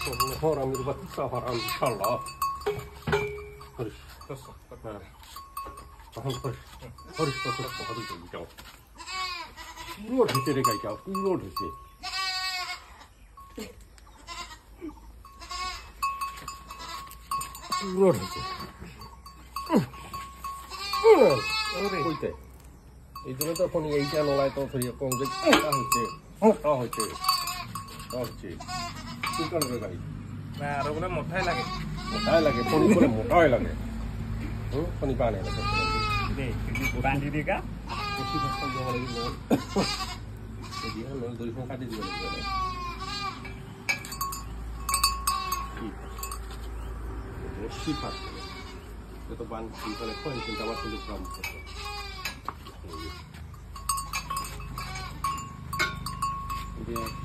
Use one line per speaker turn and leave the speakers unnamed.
haram itu bisa haram insyaallah. Harus. Harus jauh. Puro ঢেকে রে গাইও puro ঢেকে. Puro ঢেকে. কইতে এই জন্য তো ফোন এইটা নলাই তো ফিরে কোন যে হচ্ছে কি করবে ভাই
না আর ওগুলো মোটাই লাগে
ফোন করে মোটাই লাগে ফোনই পানে লাগে
দে কি বান্ডি দিকা
বেশি ভাষা জমা লাগে এই দিয়ে হলো 200 কাটি দিবে বেশি ফাস্ট তো বান মানে কোন কিন্তু আবার কিন্তু কম করতে